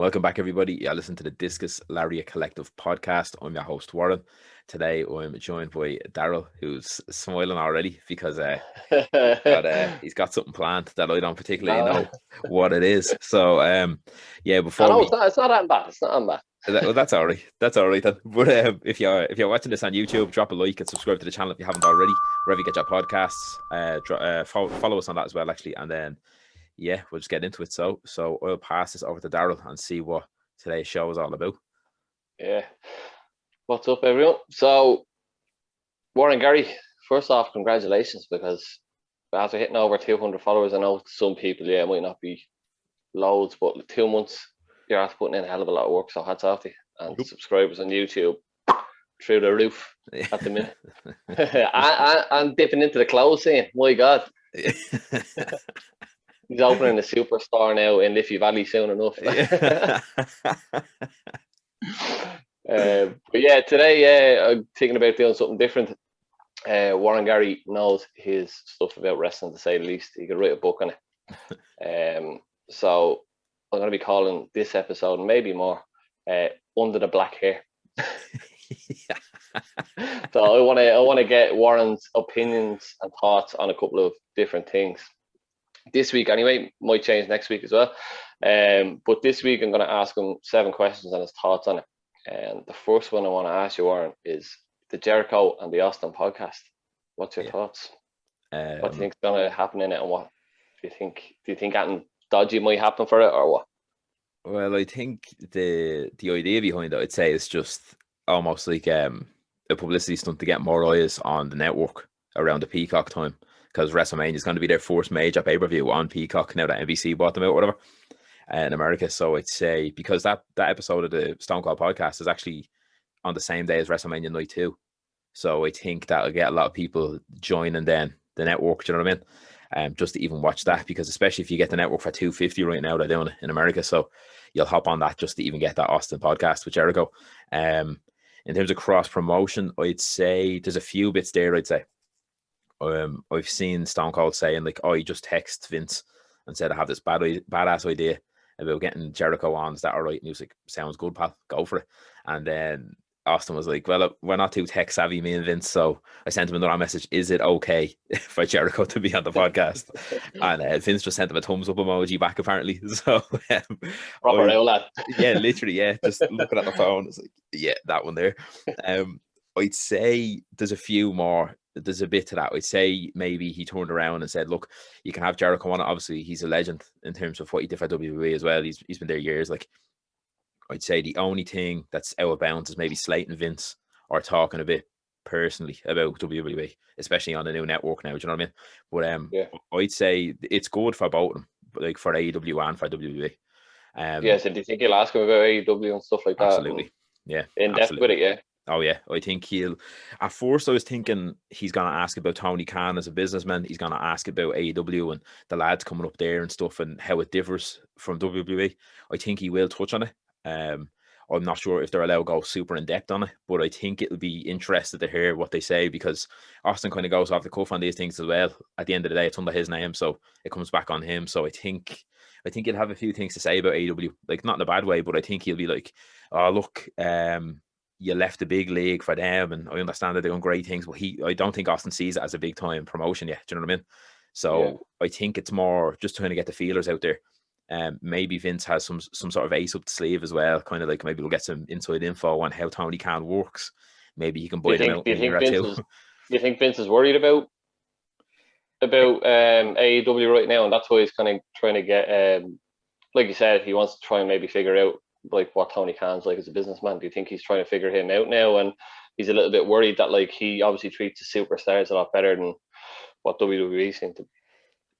Welcome back, everybody. Yeah, listen to the Discus Lariat Collective podcast. I'm your host, Warren. Today, I'm joined by Daryl, who's smiling already because he's got something planned that I don't particularly No, know what it is. So, yeah, I before know we it's not that bad. It's not that bad. well, that's all right. That's all right then. But if you're watching this on YouTube, drop a like and subscribe to the channel if you haven't already. Wherever you get your podcasts, follow us on that as well, actually, and then yeah, we'll just get into it. So I'll pass this over to Daryl and see what today's show is all about. Yeah. What's up, everyone? So, Warren Gary, first off, congratulations, because after hitting over 200 followers, I know some people, it might not be loads, but 2 months, you're after putting in a hell of a lot of work. So, hats off to you. And Yep. subscribers on YouTube through the roof at the minute. I'm dipping into the clothes scene. My God. He's opening a superstore now in Liffey Valley soon enough. But yeah, today I'm thinking about doing something different. Warren Gary knows his stuff about wrestling, to say the least. He could write a book on it. So I'm going to be calling this episode, maybe more, Under the Black Hair. So I want to get Warren's opinions and thoughts on a couple of different things. This week, anyway, might change next week as well. But this week, I'm going to ask him 7 questions and his thoughts on it. And the first one I want to ask you, Warren, is the Jericho and the Austin podcast. What's your thoughts? What do you think is going to happen in it, and what do you think? Do you think anything dodgy might happen for it, or what? Well, I think the idea behind it, I'd say, is just almost like a publicity stunt to get more eyes on the network around the Peacock time, because WrestleMania is going to be their first major pay-per-view on Peacock now that NBC bought them out, whatever, in America. So I'd say, because that episode of the Stone Cold podcast is actually on the same day as WrestleMania Night 2. So I think that'll get a lot of people joining then the network, do you know what I mean? Just to even watch that, because especially if you get the network for $2.50 right now, they're doing it in America. So you'll hop on that just to even get that Austin podcast with Jericho. In terms of cross promotion, I'd say there's a few bits there, I'd say. I've seen Stone Cold saying, like, oh, he just text Vince and said, I have this badass idea about getting Jericho on. Is that all right? And he was like, sounds good, pal. Go for it. And then Austin was like, well, we're not too tech savvy, me and Vince. So I sent him another message. Is it okay for Jericho to be on the podcast? And Vince just sent him a thumbs up emoji back, apparently. So Proper real lad. yeah, literally, yeah. Just looking at the phone, it's like, yeah, that one there. I'd say there's a few more. There's a bit to that. I'd say maybe he turned around and said, look, you can have Jericho on it. Obviously, he's a legend in terms of what he did for WWE as well. He's been there years. Like, I'd say the only thing that's out of bounds is maybe Slate and Vince are talking a bit personally about WWE, especially on the new network now. Do you know what I mean? But I'd say it's good for both of them, like for AEW and for WWE. So do you think he'll ask him about AEW and stuff like that? Absolutely. Yeah. In depth with it, yeah. Oh yeah, I think he'll. At first, I was thinking he's gonna ask about Tony Khan as a businessman. He's gonna ask about AEW and the lads coming up there and stuff, and how it differs from WWE. I think he will touch on it. I'm not sure if they're allowed to go super in depth on it, but I think it'll be interested to hear what they say, because Austin kind of goes off the cuff on these things as well. At the end of the day, it's under his name, so it comes back on him. So I think he'll have a few things to say about AEW, like not in a bad way, but I think he'll be like, oh look, you left the big league for them, and I understand they're doing great things, but I don't think Austin sees it as a big time promotion yet. Do you know what I mean? So I think it's more just trying to get the feelers out there. Maybe Vince has some sort of ace up the sleeve as well, kind of like maybe we'll get some inside info on how Tony Khan works. Maybe he can buy them out in a year or two. Do you think Vince is worried about AEW right now, and that's why he's kind of trying to get, like you said, he wants to try and maybe figure out like what Tony Khan's like as a businessman? Do you think he's trying to figure him out now, and he's a little bit worried that like he obviously treats the superstars a lot better than what WWE seem to?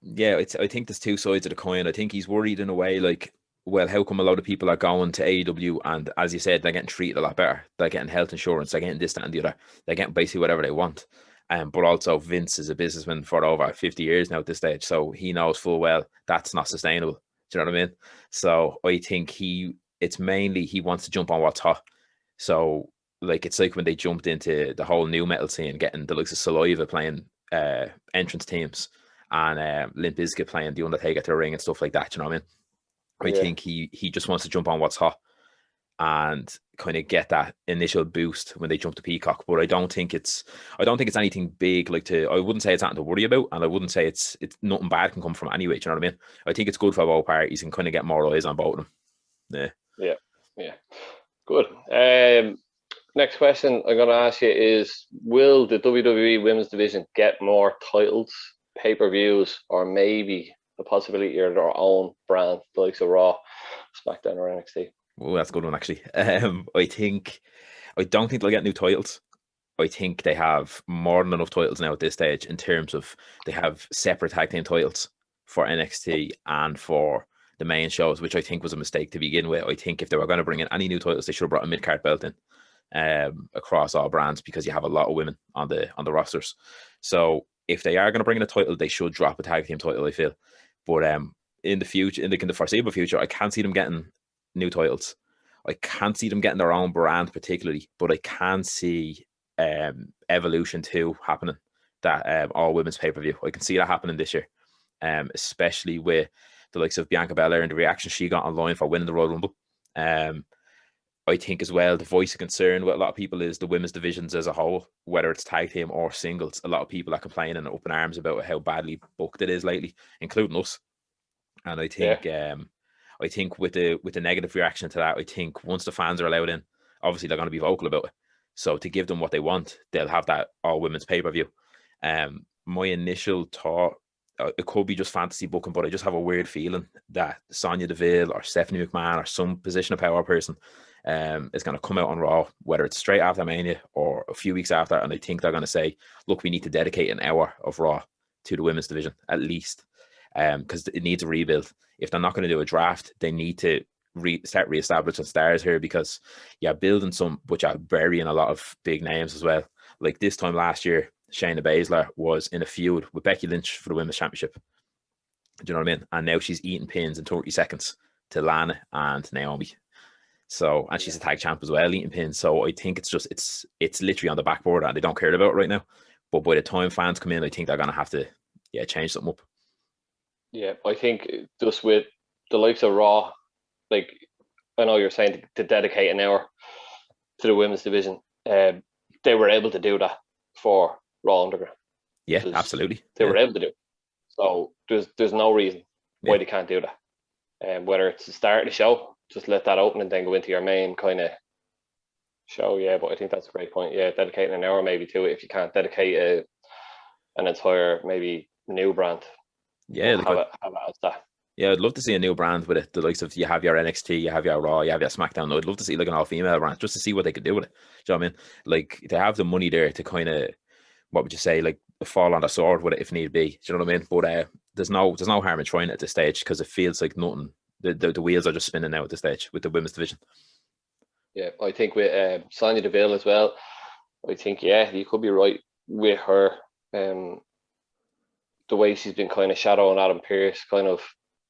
Yeah, I think there's two sides of the coin. I think he's worried in a way, like, well, how come a lot of people are going to AEW and, as you said, they're getting treated a lot better. They're getting health insurance, they're getting this, that, and the other. They're getting basically whatever they want. But also Vince is a businessman for over 50 years now at this stage, so he knows full well that's not sustainable. Do you know what I mean? So I think it's mainly he wants to jump on what's hot. So like, it's like when they jumped into the whole new metal scene, getting the likes of Saliva playing entrance teams, and Limp Bizkit playing The Undertaker to a ring and stuff like that. You know what I mean? I think he just wants to jump on what's hot and kind of get that initial boost when they jump to Peacock. But I don't think it's anything big. I wouldn't say it's nothing to worry about, and I wouldn't say it's nothing bad can come from anyway. Do you know what I mean? I think it's good for both parties and kind of get more eyes on both of them. Yeah. Good. Next question I'm going to ask you is: will the WWE Women's Division get more titles, pay-per-views, or maybe the possibility of their own brand, the likes of Raw, SmackDown, or NXT? Oh, that's a good one actually. I don't think they'll get new titles. I think they have more than enough titles now at this stage in terms of they have separate tag team titles for NXT and for the main shows, which I think was a mistake to begin with. I think if they were going to bring in any new titles, they should have brought a mid card belt in across all brands because you have a lot of women on the rosters. So if they are going to bring in a title, they should drop a tag team title, I feel. But in the future, in the foreseeable future, I can't see them getting new titles. I can't see them getting their own brand particularly, but I can see Evolution 2 happening, that all women's pay-per-view. I can see that happening this year, especially with the likes of Bianca Belair and the reaction she got online for winning the Royal Rumble. I think as well, the voice of concern with a lot of people is the women's divisions as a whole, whether it's tag team or singles. A lot of people are complaining and open arms about how badly booked it is lately, including us. And I think with the negative reaction to that, I think once the fans are allowed in, obviously they're going to be vocal about it. So to give them what they want, they'll have that all women's pay-per-view. My initial thought, it could be just fantasy booking, but I just have a weird feeling that Sonya Deville or Stephanie McMahon or some position of power person is going to come out on Raw, whether it's straight after Mania or a few weeks after, and I think they're going to say, look, we need to dedicate an hour of Raw to the women's division at least, because it needs a rebuild. If they're not going to do a draft, they need to start re-establishing stars here, because building some, but you're burying a lot of big names as well. Like this time last year, Shayna Baszler was in a feud with Becky Lynch for the women's championship. Do you know what I mean? And now she's eating pins in 30 seconds to Lana and Naomi. So, and she's a tag champ as well, eating pins. So I think it's literally on the backboard and they don't care about it right now. But by the time fans come in, I think they're going to have to change something up. Yeah, I think just with the likes of Raw, like I know you're saying to dedicate an hour to the women's division, they were able to do that for Raw Underground. Yeah, absolutely. They were able to do it. So there's no reason why they can't do that. And whether it's the start of the show, just let that open and then go into your main kind of show. Yeah, but I think that's a great point. Yeah, dedicating an hour maybe to it if you can't dedicate an entire maybe new brand. Yeah, have it as that. Yeah, I'd love to see a new brand with it. The likes of, you have your NXT, you have your Raw, you have your SmackDown. I'd love to see like an all-female brand just to see what they could do with it. Do you know what I mean? Like, they have the money there to kind of, what would you say, like fall on the sword with it if need be. Do you know what I mean? But there's no harm in trying it at this stage, because it feels like nothing. The wheels are just spinning now at this stage with the women's division. Yeah, I think with Sonya Deville as well, I think, you could be right with her. The way she's been kind of shadowing Adam Pearce, kind of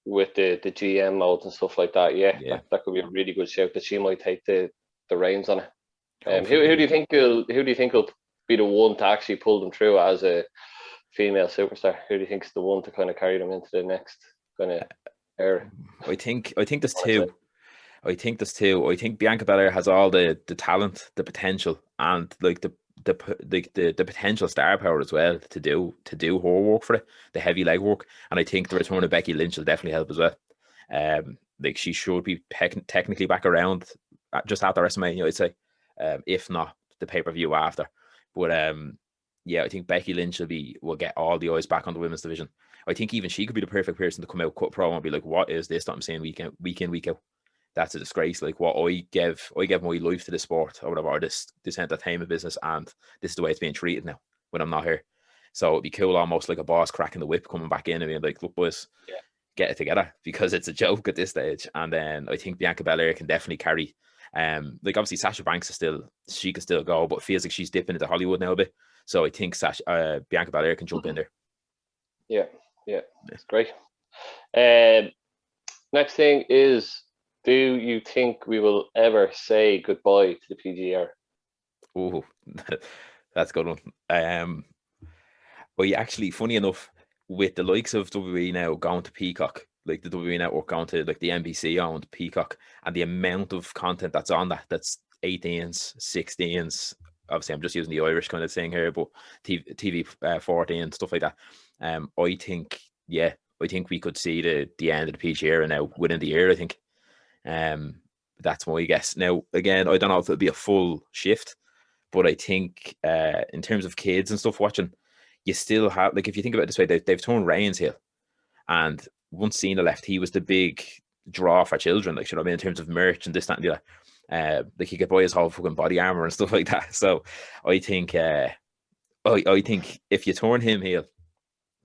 with the GM modes and stuff like that. That could be a really good shout that she might take the reins on it. Who do you think will be the one to actually pull them through as a female superstar? Who do you think is the one to kind of carry them into the next kind of era? I think there's two. I think Bianca Belair has all the talent, the potential, and like the potential star power as well to do her work for it, the heavy leg work. And I think the return of Becky Lynch will definitely help as well. Like, she should be technically back around just after WrestleMania, I'd say, if not the pay-per-view after. But I think Becky Lynch will get all the eyes back on the women's division. I think even she could be the perfect person to come out, cut a promo and be like, what is this that I'm saying week in, week out? That's a disgrace. Like, what I gave my life to the sport or whatever, or this entertainment business, and this is the way it's being treated now when I'm not here. So it'd be cool, almost like a boss cracking the whip, coming back in and being like, look, boys, get it together, because it's a joke at this stage. And then I think Bianca Belair can definitely carry. Like, obviously Sasha Banks she can still go, but it feels like she's dipping into Hollywood now a bit. So I think Bianca Belair can jump in there. Yeah, that's great. Next thing is, do you think we will ever say goodbye to the PGR? Oh, that's a good one. But actually, funny enough, with the likes of WWE now going to Peacock, like the WWE network going to like the NBC owned Peacock, and the amount of content that's on that's 18s, 16s. Obviously, I'm just using the Irish kind of thing here, but TV 14 stuff like that. I think, yeah, I think we could see the end of the PG era now within the year. I think. That's my guess. Now, again, I don't know if it'll be a full shift, but I think in terms of kids and stuff watching, you still have, like, if you think about it this way, they've turned Reigns heel, and once Cena left, he was the big draw for children, like, you know what I mean, in terms of merch and this, that, and the other. Like, he could buy his whole fucking body armor and stuff like that. So I think, I think if you turn him heel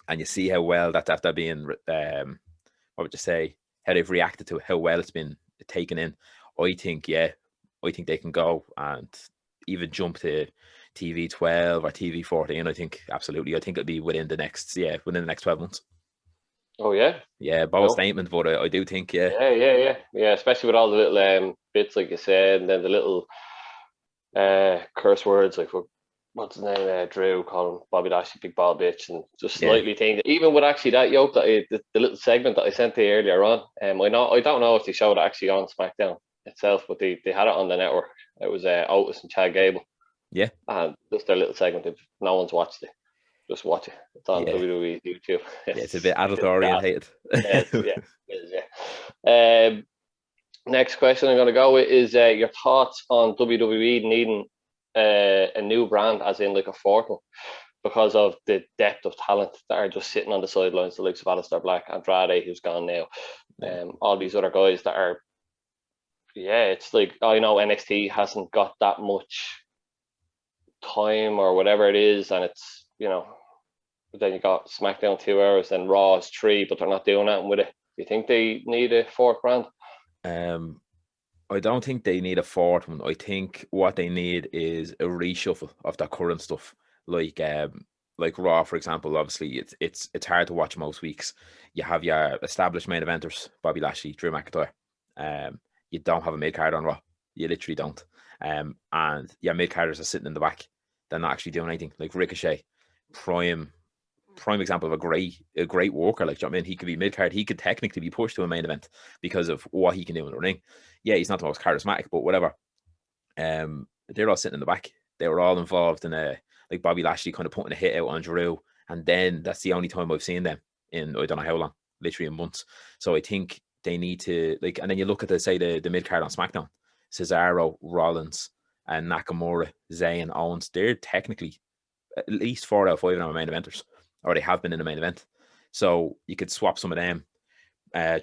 and you see how well that after being, what would you say, how they've reacted to it, how well it's been taken in, I think, yeah, I think they can go and even jump to TV 12 or TV 14. I think absolutely. I think it'll be within the next 12 months. Oh yeah, Yeah, bold statement, but I do think, yeah. Especially with all the little bits like you said, and then the little curse words like what's his name, Drew calling Bobby Lashley big ball bitch, and just slightly things. Even with actually that yoke that the little segment that I sent to you earlier on, I don't know if they showed it actually on SmackDown itself, but they had it on the network. It was Otis and Chad Gable. Yeah, and just their little segment. If no one's watched it, just watch it. It's on WWE YouTube. It's a bit adult orientated. It is, yeah. Next question I'm going to go with is your thoughts on WWE needing a new brand, as in like a fourth one, because of the depth of talent that are just sitting on the sidelines, the likes of Aleister Black, Andrade, who's gone now, all these other guys that are, it's like, I know NXT hasn't got that much time or whatever it is, and it's, then you got SmackDown 2 hours and Raw is 3, but they're not doing that with it. Do you think they need a fourth brand? I don't think they need a fourth one. I think what they need is a reshuffle of their current stuff. Like Raw, for example. Obviously, it's hard to watch most weeks. You have your established main eventers, Bobby Lashley, Drew McIntyre. You don't have a mid card on Raw. You literally don't. And yeah, mid carders are sitting in the back. They're not actually doing anything. Like Ricochet, prime example of a great worker. Like, you know what I mean, he could be mid card. He could technically be pushed to a main event because of what he can do in the ring. Yeah, he's not the most charismatic, but whatever. They're all sitting in the back. They were all involved in like Bobby Lashley kind of putting a hit out on Drew, and then that's the only time I've seen them in I don't know how long, literally in months. So I think they need to, like, and then you look at the mid card on SmackDown, Cesaro, Rollins, and Nakamura, Zayn, Owens. They're technically at least 4 out of 5 of them are main eventers, or they have been in the main event. So you could swap some of them,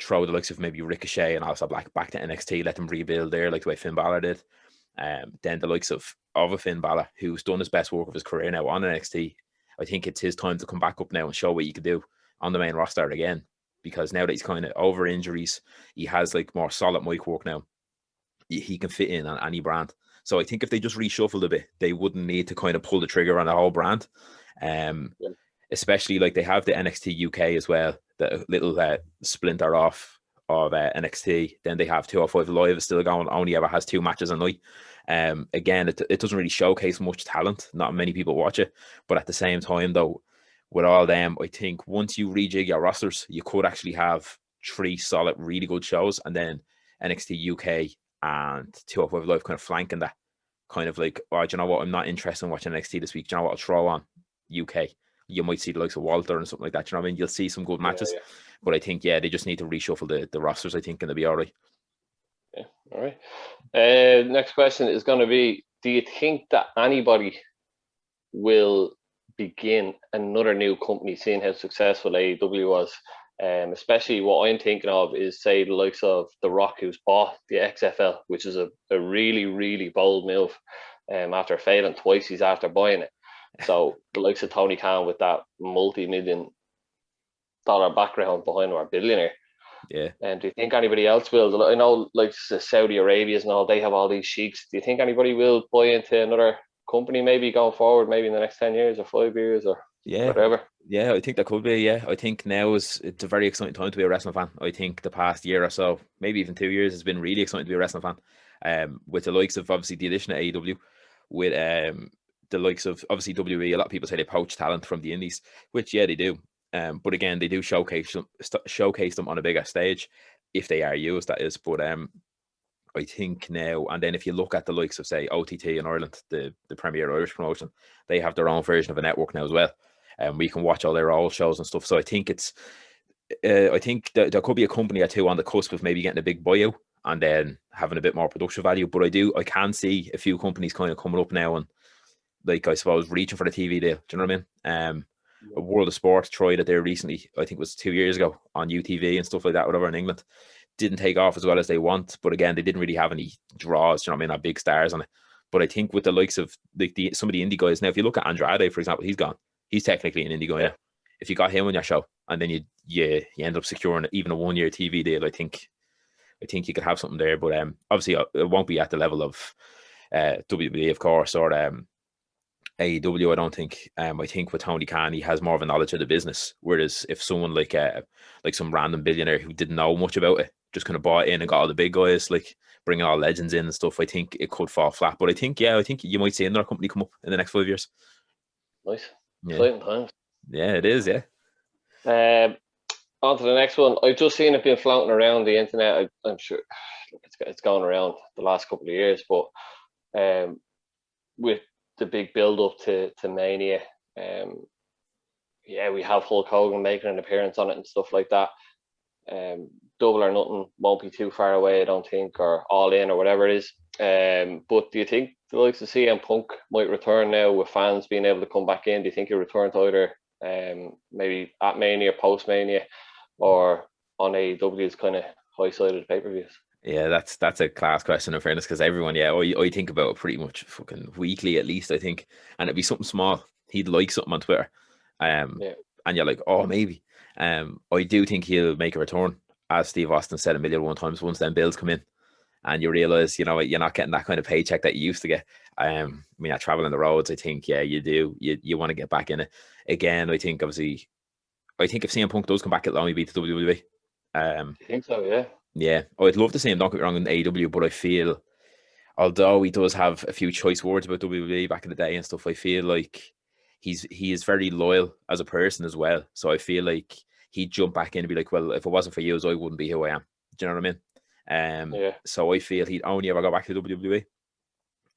throw the likes of maybe Ricochet and also Black back to NXT, let them rebuild there, like the way Finn Balor did. Then the likes of a Finn Balor, who's done his best work of his career now on NXT. I think it's his time to come back up now and show what you could do on the main roster again. Because now that he's kind of over injuries, he has like more solid mic work now. He can fit in on any brand. So I think if they just reshuffled a bit, they wouldn't need to kind of pull the trigger on the whole brand. Especially like they have the NXT UK as well, the little splinter off of NXT. Then they have 205 Live is still going, only ever has 2 matches a night. Again, it doesn't really showcase much talent. Not many people watch it. But at the same time, though, with all them, I think once you rejig your rosters, you could actually have 3 solid, really good shows, and then NXT UK and 205 Live kind of flanking that. Kind of like, oh, do you know what? I'm not interested in watching NXT this week. Do you know what? I'll throw on UK. You might see the likes of Walter and something like that. Do you know what I mean? You'll see some good matches. But I think, they just need to reshuffle the rosters, I think, and they'll be all right. Yeah, all right. Next question is going to be, do you think that anybody will begin another new company, seeing how successful AEW was? Especially what I'm thinking of is, say, the likes of The Rock, who's bought the XFL, which is a really, really bold move. After failing twice, he's after buying it. So the likes of Tony Khan with that multi-million-dollar background behind him, are billionaire. Yeah. And do you think anybody else will? I know, like Saudi Arabia's and all, they have all these sheiks. Do you think anybody will buy into another company maybe going forward, maybe in the next 10 years or 5 years or whatever? Yeah, I think that could be. Yeah, I think now it's a very exciting time to be a wrestling fan. I think the past year or so, maybe even 2 years, has been really exciting to be a wrestling fan. With the likes of obviously the addition of AEW, with the likes of obviously WWE, a lot of people say they poach talent from the indies, which they do. But again, they do showcase them on a bigger stage if they are used, that is. But I think now, and then if you look at the likes of, say, OTT in Ireland, the Premier Irish promotion, they have their own version of a network now as well. And we can watch all their old shows and stuff. So I think I think there could be a company or two on the cusp of maybe getting a big buyout and then having a bit more production value. But I can see a few companies kind of coming up now and, like, I suppose, reaching for the TV deal. Do you know what I mean? World of Sport tried it there recently, I think it was 2 years ago, on UTV and stuff like that, whatever, in England. Didn't take off as well as they want, but again, they didn't really have any draws, you know what I mean, not big stars on it. But I think with the likes of like some of the indie guys now, if you look at Andrade, for example, he's gone. He's technically an indie guy now. If you got him on your show and then you end up securing even a 1 year TV deal, I think you could have something there. But obviously it won't be at the level of WWE, of course, or AEW, I don't think. I think with Tony Khan, he has more of a knowledge of the business. Whereas if someone like some random billionaire who didn't know much about it just kind of bought in and got all the big guys, like bringing all legends in and stuff, I think it could fall flat. But I think you might see another company come up in the next 5 years. Nice, exciting times. Yeah, it is. Yeah. On to the next one. I've just seen it being floating around the internet. I'm sure it's gone around the last couple of years, but with the big build up to Mania, we have Hulk Hogan making an appearance on it and stuff like that. Double or Nothing won't be too far away, I don't think, or All In or whatever it is. But do you think the likes of CM Punk might return now with fans being able to come back in? Do you think he'll return to either maybe at Mania, post Mania, or on AEW's kind of high-sided pay-per-views? Yeah, that's a class question, in fairness, because everyone, I think about it pretty much fucking weekly at least, I think, and it'd be something small. He'd like something on Twitter, and you're like, oh, maybe. I do think he'll make a return, as Steve Austin said 1,000,001 times, once them bills come in, and you realize, you're not getting that kind of paycheck that you used to get. I mean, traveling the roads, I think, you do. You want to get back in it again. I think, obviously, if CM Punk does come back, it'll only be to WWE. I think so, yeah. Yeah, I'd love to see him, don't get me wrong, in AEW, but I feel, although he does have a few choice words about WWE back in the day and stuff, I feel like he is very loyal as a person as well. So I feel like he'd jump back in and be like, well, if it wasn't for you, I wouldn't be who I am. Do you know what I mean? So I feel he'd only ever go back to WWE,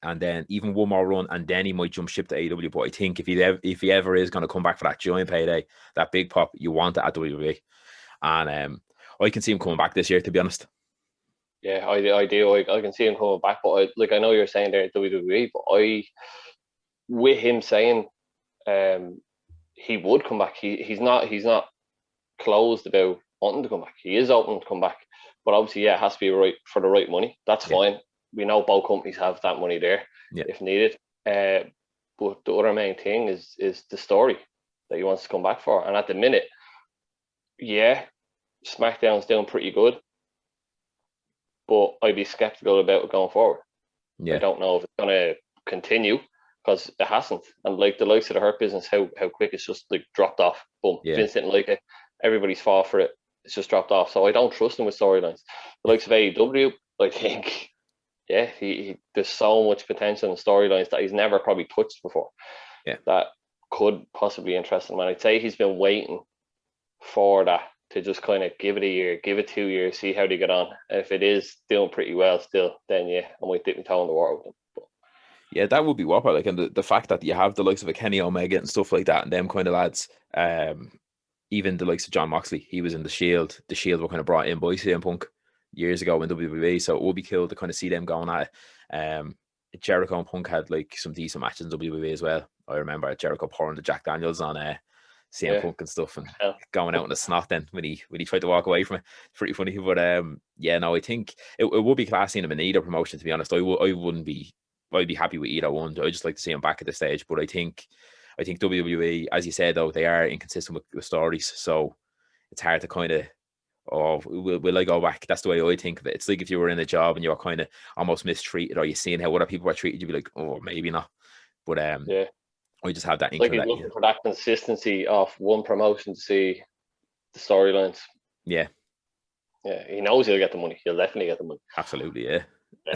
and then even one more run, and then he might jump ship to AEW. But I think if he ever is going to come back for that giant payday, that big pop, you want it at WWE. And I can see him coming back this year, to be honest. Yeah, I do. I can see him coming back, but I know you're saying there at WWE, but with him saying he would come back, he's not closed about wanting to come back. He is open to come back, but obviously, it has to be right for the right money. That's fine. We know both companies have that money there if needed. But the other main thing is the story that he wants to come back for, and at the minute, SmackDown's doing pretty good, but I'd be skeptical about it going forward. I don't know if it's going to continue, because it hasn't. And like the likes of the Hurt Business, how quick it's just like dropped off. Boom. Vince didn't like it. Everybody's fought for it. It's just dropped off. So I don't trust him with storylines. The likes of AEW, I think, there's so much potential in storylines that he's never probably touched before. That could possibly interest him. And I'd say he's been waiting for that, to just kind of give it a year, give it 2 years, see how they get on. And if it is doing pretty well still, then I might dip my toe in the water with them. But that would be whopper. Like, and the fact that you have the likes of a Kenny Omega and stuff like that, and them kind of lads, even the likes of John Moxley, he was in the Shield. The Shield were kind of brought in by CM Punk years ago in WWE, so it would be cool to kind of see them going at it. Jericho and Punk had like some decent matches in WWE as well. I remember Jericho pouring the Jack Daniels on CM Punk and stuff, and going out in the snot then when he tried to walk away from it. Pretty funny. But I think it would be class seeing him in either promotion, to be honest. I'd be happy with either one. I'd just like to see him back at the stage. But I think WWE, as you said, though, they are inconsistent with stories, so it's hard to kind of, will I go back? That's the way I think of it. It's like if you were in a job and you were kind of almost mistreated, or you seeing how other people were treated, you'd be like, oh, maybe not. But I just have that inkling. Like he's looking for that consistency of one promotion to see the storylines. Yeah, he knows he'll get the money. He'll definitely get the money. Absolutely, yeah.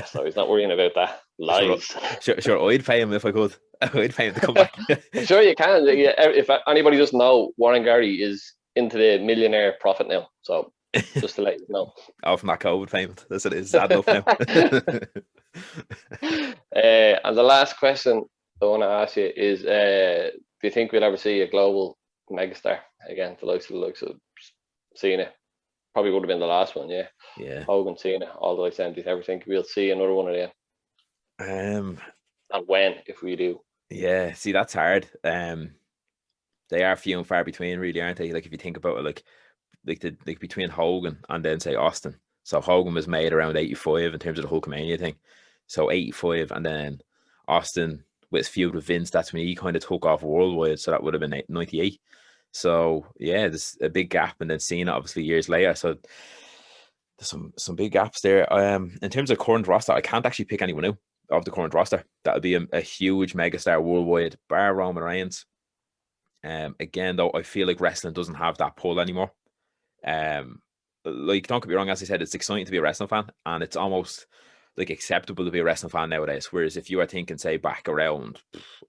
So he's not worrying about that. Lies. Sure, I'd pay him if I could. I'd pay him to come back. Sure, you can. If anybody doesn't know, Warren Garry is into the millionaire profit now. So just to let you know. From that COVID payment. That's it. It's adding up now. And the last question I want to ask you is, do you think we'll ever see a global megastar again? The likes of Cena. Probably would have been the last one, yeah. Yeah. Hogan, Cena, all the way down. Do you ever think we'll see another one of them? And when, if we do? Yeah, see, that's hard. They are few and far between, really, aren't they? Like if you think about it, like between Hogan and then say Austin. So Hogan was made around 85 in terms of the Hulkamania thing. So 85, and then Austin with his feud with Vince, that's when he kind of took off worldwide. So that would have been 98. So yeah, there's a big gap, and then Cena obviously years later. So there's some big gaps there. In terms of current roster, I can't actually pick anyone out of the current roster. That would be a huge megastar worldwide, bar Roman Reigns. Again, though, I feel like wrestling doesn't have that pull anymore. Like, don't get me wrong, as I said, it's exciting to be a wrestling fan, and it's almost like acceptable to be a wrestling fan nowadays. Whereas if you were thinking, say, back around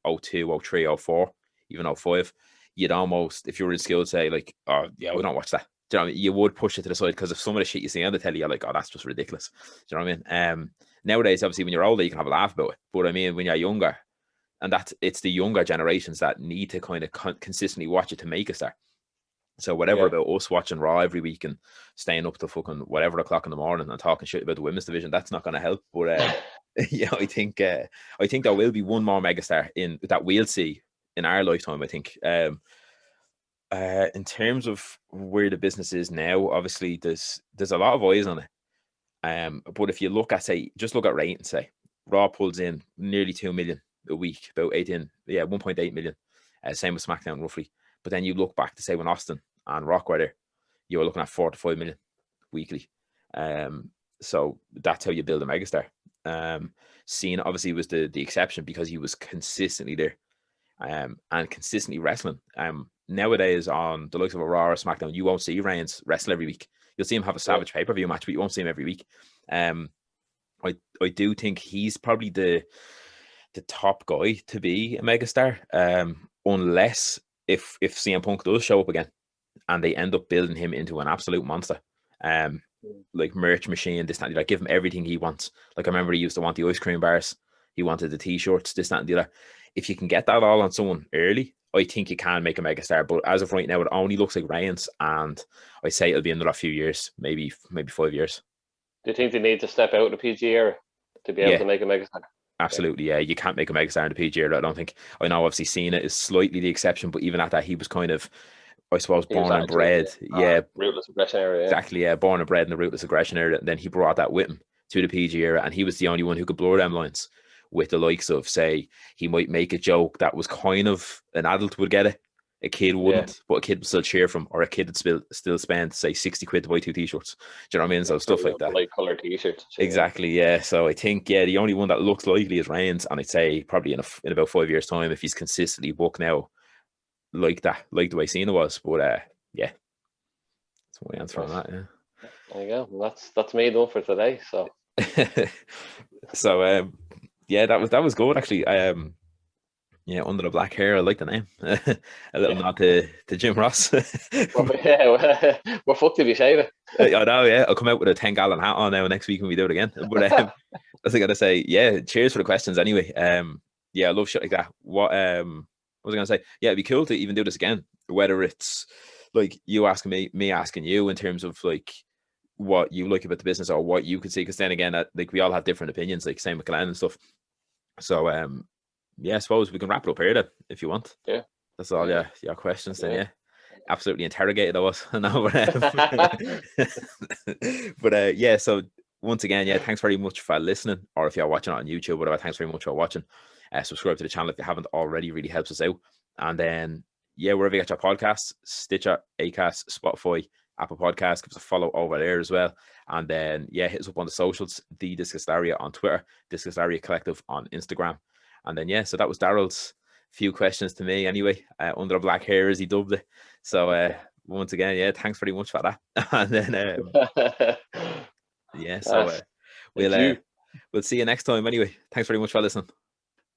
02, 03, 04, even 05, you'd almost, if you were in school, say, like, oh, yeah, we don't watch that. Do you know what I mean? You would push it to the side because of some of the shit you see on the telly, you're like, oh, that's just ridiculous. Do you know what I mean? Nowadays, obviously, when you're older, you can have a laugh about it. But I mean, when you're younger, and it's the younger generations that need to kind of consistently watch it to make a star. So whatever about us watching Raw every week and staying up to fucking whatever o'clock in the morning and talking shit about the women's division, that's not going to help. But yeah, I think there will be one more megastar that we'll see in our lifetime. I think. In terms of where the business is now, obviously there's a lot of eyes on it. But if you look at, say, just look at ratings, say Raw pulls in nearly 2 million a week, about 1.8 million. Same with SmackDown roughly. But then you look back to, say, when Austin and Rock were there, you were looking at 4 to 5 million weekly. So that's how you build a megastar. Cena obviously was the exception because he was consistently there and consistently wrestling. Nowadays on the likes of a Raw or SmackDown, you won't see Reigns wrestle every week. You'll see him have a Savage pay-per-view match, but you won't see him every week. I do think he's probably the top guy to be a megastar, unless if CM Punk does show up again and they end up building him into an absolute monster, like merch machine, this, that, and the other, give him everything he wants. Like, I remember he used to want the ice cream bars, he wanted the t-shirts, this, that, and the other. If you can get that all on someone early, I think you can make a megastar. But as of right now, it only looks like Reigns, and I say it'll be another few years, maybe 5 years. Do you think they need to step out of the PG era to be able to make a megastar? Absolutely, yeah. You can't make a megastar in the PG era, I don't think. I know obviously Cena is slightly the exception, but even at that, he was kind of, I suppose, born and bred. Ruthless aggression era. Exactly, yeah. Born and bred in the ruthless aggression era. And then he brought that with him to the PG era, and he was the only one who could blur them lines with the likes of, say, he might make a joke that was kind of, an adult would get it, a kid wouldn't, but a kid would still cheer from, or a kid would still spend, say, 60 quid to buy 2 t-shirts. Do you know what I mean? So stuff like that. Light colour t-shirts. Exactly, yeah. So I think, the only one that looks likely is Reigns, and I'd say probably in about 5 years' time, if he's consistently booked now like that, like the way Cena was. But yeah, that's my answer on that. Yeah. There you go. That's me done for today. So. So yeah, that was good actually. Yeah, Under the Black Hair, I like the name. A little nod to Jim Ross. Yeah, we're fucked if you shave it. I know, yeah. I'll come out with a 10-gallon hat on now next week when we do it again. But I was going to say, yeah, cheers for the questions anyway. Yeah, I love shit like that. What was I going to say? Yeah, it'd be cool to even do this again. Whether it's like you asking me asking you in terms of like what you like about the business or what you could see. Because then again, like we all have different opinions, like same with Glenn and stuff. So yeah, I suppose we can wrap it up here then, if you want. Yeah. That's all your questions then, yeah. Absolutely interrogated I was. No, but yeah, so once again, yeah, thanks very much for listening. Or if you're watching it on YouTube, whatever, thanks very much for watching. Subscribe to the channel if you haven't already, really helps us out. And then, yeah, wherever you get your podcasts, Stitcher, Acast, Spotify, Apple Podcasts, give us a follow over there as well. And then, yeah, hit us up on the socials, The Discustaria on Twitter, Discustaria Collective on Instagram. And then, yeah, so that was Darryl's few questions to me anyway, Under the Black Hair as he dubbed it. So once again, yeah, thanks very much for that. And then, yeah, so we'll we'll see you next time anyway. Thanks very much for listening.